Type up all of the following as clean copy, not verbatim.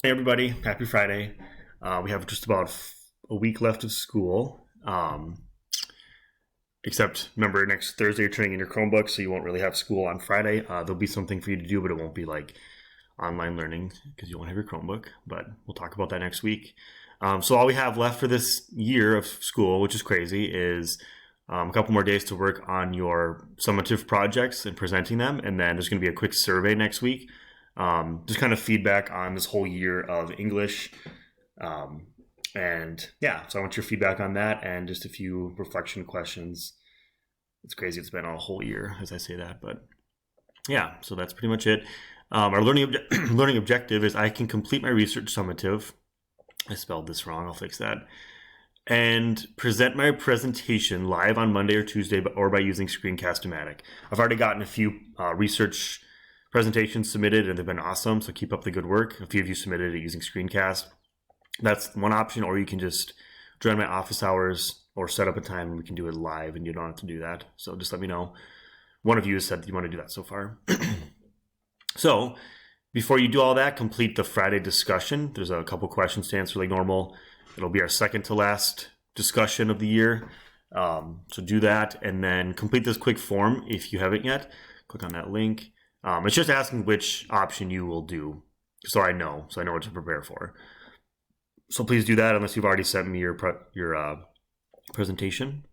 Hey everybody, happy Friday. We have just about a week left of school. Except remember, next Thursday you're turning in your Chromebook, so you won't really have school on Friday. There'll be something for you to do, but it won't be like online learning because you won't have your Chromebook. But we'll talk about that next week. So all we have left for this year of school, which is crazy, is a couple more days to work on your summative projects and presenting them, and then there's going to be a quick survey next week. Just kind of feedback on this whole year of English. Um, and yeah, so I want your feedback on that and just a few reflection questions. It's crazy. It's been a whole year as I say that, but yeah, so that's pretty much it. Our learning objective is I can complete my research summative. I spelled this wrong. I'll fix that. And present my presentation live on Monday or Tuesday, or by using Screencast-O-Matic. I've already gotten a few research presentations submitted, and they've been awesome. So keep up the good work. A few of you submitted it using Screencast. That's one option, or you can just join my office hours or set up a time and we can do it live, and you don't have to do that. So just let me know. One of you has said that you want to do that so far. So before you do all that, complete the Friday discussion. There's a couple questions to answer like normal. It'll be our second to last discussion of the year. So do that and then complete this quick form if you haven't yet. Click on that link. It's just asking which option you will do, so I know what to prepare for. So please do that unless you've already sent me your presentation.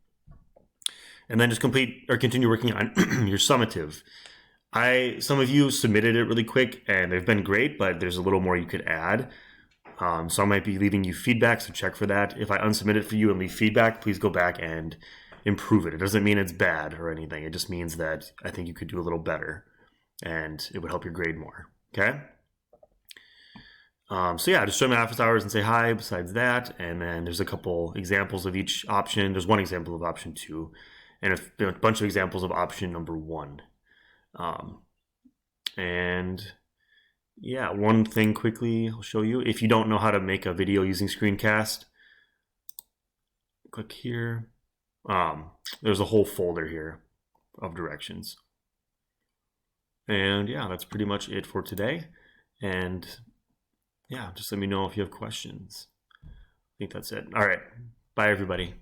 And then just complete or continue working on your summative. Some of you submitted it really quick and they've been great, but there's a little more you could add. So I might be leaving you feedback, so check for that. If I unsubmit it for you and leave feedback, please go back and improve it. It doesn't mean it's bad or anything. It just means that I think you could do a little better and it would help your grade more. Okay? So yeah, just show my office hours and say hi besides that. And then there's a couple examples of each option. There's one example of option 2 and a bunch of examples of option number 1. And yeah, one thing quickly I'll show you. If you don't know how to make a video using Screencast, click here. There's a whole folder here of directions. And yeah, that's pretty much it for today. And yeah, just let me know if you have questions. I think that's it. All right. Bye, everybody.